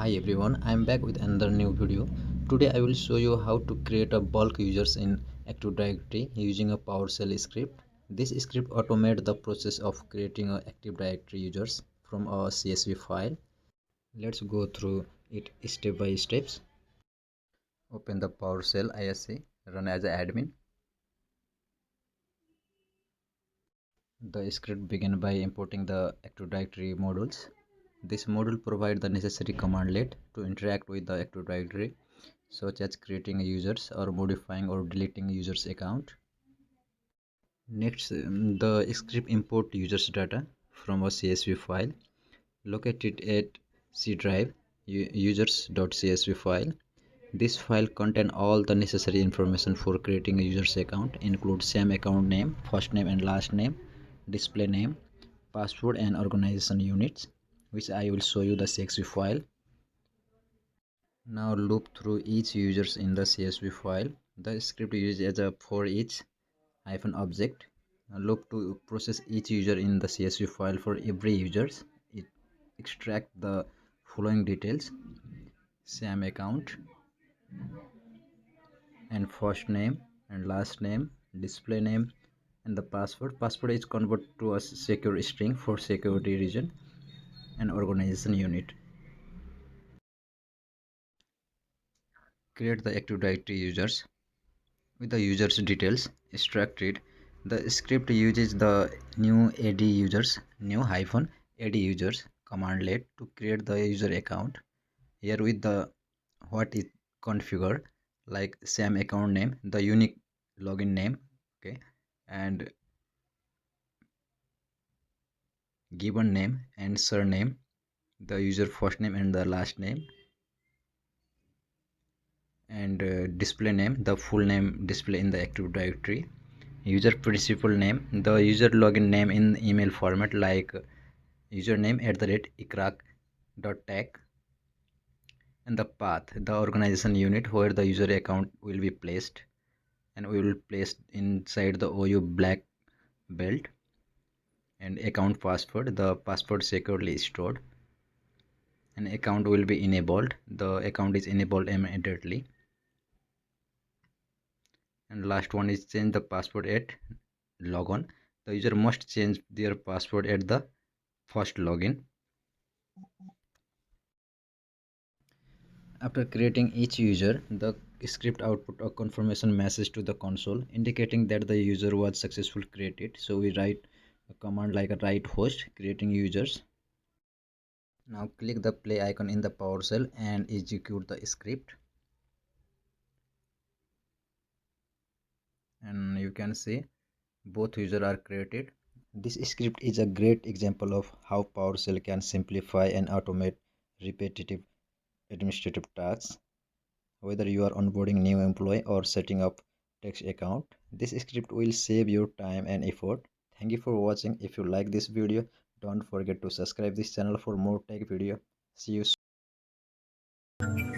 Hi everyone, I am back with another new video. Today I will show you how to create a bulk users in Active Directory using a PowerShell script. This script automates the process of creating a Active Directory users from a CSV file. Let's go through it step by steps. Open the PowerShell ISC, run as an admin. The script begins by importing the Active Directory modules. This module provides the necessary commandlet to interact with the Active Directory, such as creating users or modifying or deleting users account. Next, the script import users data from a CSV file. Locate it at C drive users.csv file. This file contains all the necessary information for creating a user's account, includes same account name, first name and last name, display name, password and organization units, which I will show you the CSV file. Now loop through each users in the CSV file. The script uses a for each -object. Loop to process each user in the CSV file for every users. It extract the following details: same account and first name and last name, display name, and the password. Password is converted to a secure string for security reason, and organization unit. Create the Active Directory users with the users details extracted. The script uses the new-ADUsers commandlet to create the user account. Here with the what is configured, like same account name, the unique login name, okay, and given name and surname, the user first name and the last name, and display name, the full name display in the Active Directory. User principal name, the user login name in email format, like username @ikraq.tech, and the path, the organization unit where the user account will be placed, and we will place inside the OU black belt, and account password, the password securely stored, and account will be enabled, the account is enabled immediately. And last one is change the password at logon. The user must change their password at the first login. After creating each user, the script output a confirmation message to the console indicating that the user was successfully created. So we write a command like a write host creating users. Now click the play icon in the PowerShell and execute the script. And you can see both users are created. This script is a great example of how PowerShell can simplify and automate repetitive administrative tasks. Whether you are onboarding new employee or setting up text account, this script will save your time and effort. Thank you for watching. If you like this video, don't forget to subscribe this channel for more tech video. See you soon.